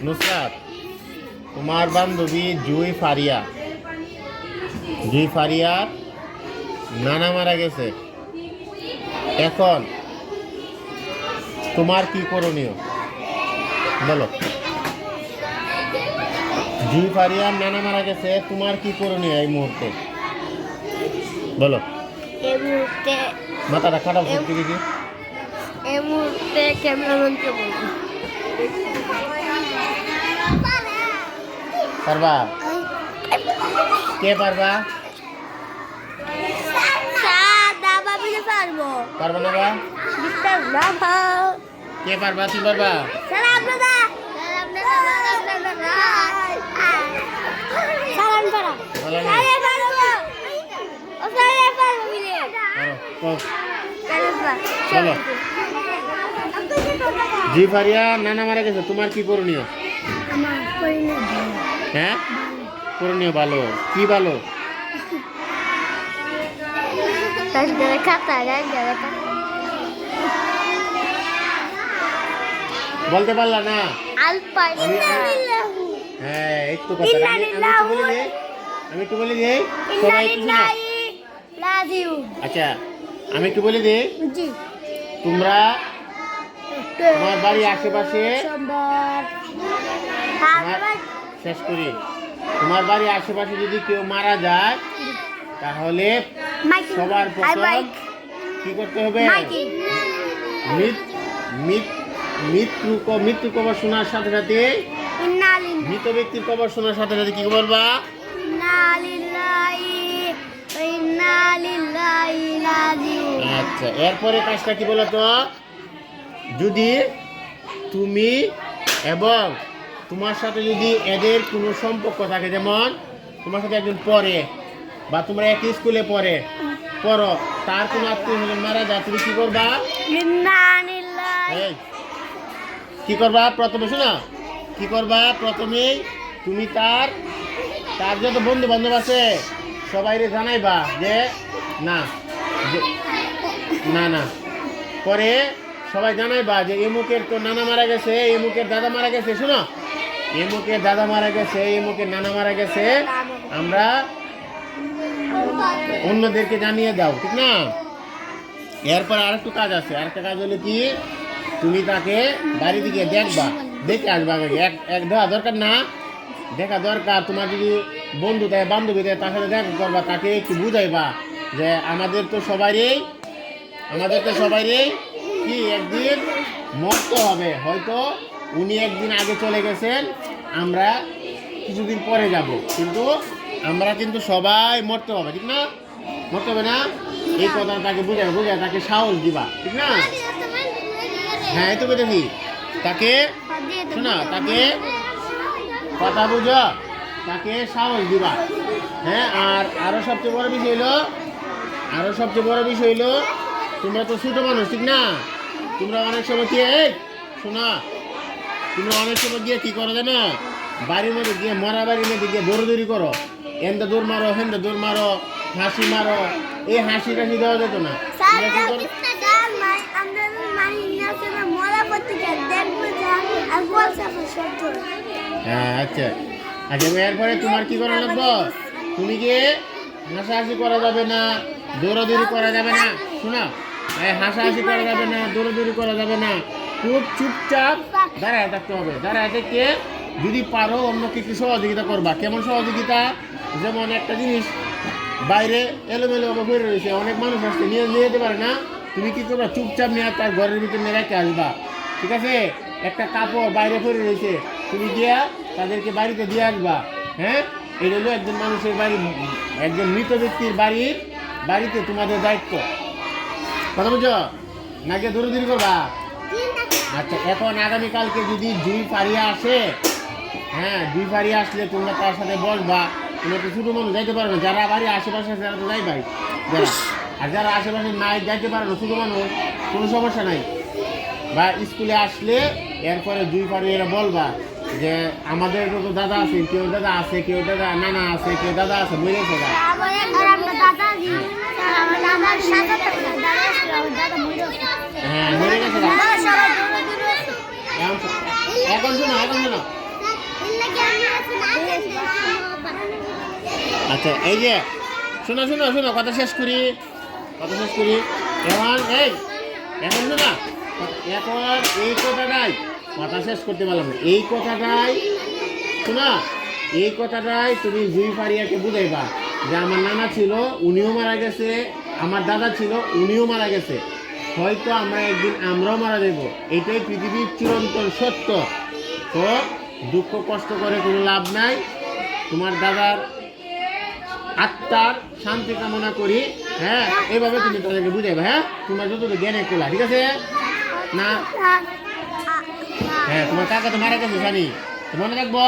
নুসরাত, তোমার বান্ধবী জুই ফারিয়ার নানা মারা গেছে। এখন তোমার কি করণীয় বলো? জুই ফারিয়ার নানা মারা গেছে, তোমার কি করণীয় এই মুহূর্তে বলো? এই মুহূর্তে মাথাটা খারাপ করতে দেখি। এই মুহূর্তে ক্যামেরাম্যানকে বলবো। পারবা? কে পারবা? পারবা না? কে পারবা? তুমি পারবা? চলো। জি ফারিয়া নানা মারা গেছে, তোমার কি করণীয়? হ্যাঁ, করণীয় ভালো। কি ভালো? বলতে পারলা না? হ্যাঁ, একটু কথা আমি একটু বলে দিই, সবাই একটু শোনো। আচ্ছা, আমি একটু বলে দিই, তোমরা তোমার বাড়ির আশেপাশে শেষ করি। তোমার বাড়ির আশেপাশে যদি কেউ মারা যায় তাহলে সবার প্রথম কি করতে হবে? মৃত্যু খবর শোনার সাথে সাথে, মৃত ব্যক্তির খবর শোনার সাথে সাথে কি বলবা? আচ্ছা, এরপরে কাজটা কি বলতো? যদি তুমি এবং তোমার সাথে যদি এদের কোনো সম্পর্ক থাকে, যেমন তোমার সাথে একজন পড়ে বা তোমরা একই স্কুলে পড়ো, তার কোনো আত্মীয় মারা যায়, তুমি কি করবা? কি করবা? প্রথমে শোনো, কি করবা? প্রথমেই তুমি তার যত বন্ধু বান্ধব আছে সবাইরে জানাইবা যে না না, পরে সবাই জানাইবা যে এমুকের তো নানা মারা গেছে, এমুকের দাদা মারা গেছে। শোনো, এমুকের দাদা মারা গেছে, এমুকের নানা মারা গেছে, আমরা অন্যদেরকে জানিয়ে দাও, ঠিক না? এরপর আরেকটু কাজ আছে। আরেকটা কাজ হলো কি, তুমি তাকে বাড়ি দিকে দেখে আসবা। দেখা দরকার না, দেখা দরকার। তোমার যদি বন্ধু দেয়, বান্ধবী দেয়, তার সাথে দেখা করবা, তাকে একটু বুঝাইবা যে আমাদের তো সবারই কি একদিন মরতে হবে। হয়তো উনি একদিন আগে চলে গেছেন, আমরা কিছুদিন পরে যাব, কিন্তু আমরা কিন্তু সবাই মরতে হবে, ঠিক না? মরতে হবে না, এই কথা তাকে বুঝাই তাকে সাহস দিবা, ঠিক না? হ্যাঁ, এই তো দেখি তাকে শোনা, তাকে কথা বুঝো, তাকে সাহস দিবা। হ্যাঁ, আর আরো সবচেয়ে বড় বিষয় হইলো তোমরা তো ছোট মানুষ, ঠিক না? তোমরা অনেক সময় গিয়ে কি করো জানো? বাড়ির মধ্যে গিয়ে, মরা বাড়ির মধ্যে গিয়ে দৌড়ি করো, এনটা দৌড় মারো, হেনটা দৌড় মারো, হাসি মারো। এই হাসি দেওয়া যেত না। হ্যাঁ, আচ্ছা, এরপরে তোমার কি করা লাগবে? তুমি গিয়ে হাসাহাসি করা যাবে না, দৌড়াদৌড়ি করা যাবে না। শোনা, হাসাহাসি করা যাবে না, দৌড়াদৌড়ি করা যাবে না, খুব চুপচাপ দাঁড়ায় থাকতে হবে। দাঁড়ায় থেকে যদি পারো অন্যকে একটু সহযোগিতা করবা। কেমন সহযোগিতা? যেমন একটা জিনিস বাইরে এলোমেলো ঘুরে রয়েছে, অনেক মানুষ আসছে, নিয়ে যেতে পারে না, তুমি কি করবা? চুপচাপ নিয়ে তার ঘরের ভিতরে নিয়ে রেখে আসবা, ঠিক আছে? একটা কাপড় বাইরে পড়ে রয়েছে, তুমি গিয়া তাদেরকে বাড়িতে দিয়ে আসবা। হ্যাঁ, এটা হলো একজন মানুষের একজন মৃত ব্যক্তির বাড়িতে তোমাদের দায়িত্ব। কথা বুঝছো? নাকি দৌড়ি করবা? আচ্ছা, এখন আগামীকালকে যদি জুই ফারিয়া আসে, হ্যাঁ, জুই ফারিয়া আসলে তোমরা তার সাথে বসবা। তোমরা তো ছোটো মানুষ যাইতে পারবে, যারা বাড়ির আশেপাশে আছে তারা তো যাইবাই, আর যারা আশেপাশে নাই যাইতে পারবে, ছোটো মানুষ, কোনো সমস্যা নাই। বা স্কুলে আসলে এরপরে জুই ফারিয়া বলবা যে আমাদের তো দাদা আছে, কেউ দাদা আছে, কেউ দাদা নানা আছে, কেউ দাদা আছে, বুঝেছে? হ্যাঁ, মরে গেছে। এখন শোনো, আচ্ছা এই যে শোনো শোনো শোনো কথা শেষ করি এখন শোনা এখন এই কথাটাই কথা শেষ করতে পারলাম না এই কথাটাই শোনা এই কথাটাই তুমি জুই ফারিয়াকে বুঝাইবা যে আমার নানা ছিল উনিও মারা গেছে আমার দাদা ছিল উনিও মারা গেছে হয়তো আমরা একদিন আমরাও মারা দেব এটাই পৃথিবীর চিরন্তন সত্য তো দুঃখ কষ্ট করে কোনো লাভ নাই তোমার দাদার আত্মার শান্তি কামনা করি হ্যাঁ এইভাবে তুমি তাদেরকে বুঝাইবা হ্যাঁ তোমার যতটুকু জ্ঞানে কোলা ঠিক আছে না হ্যাঁ তোমার কাকা তো মারা গেছে জানি মনে রাখবো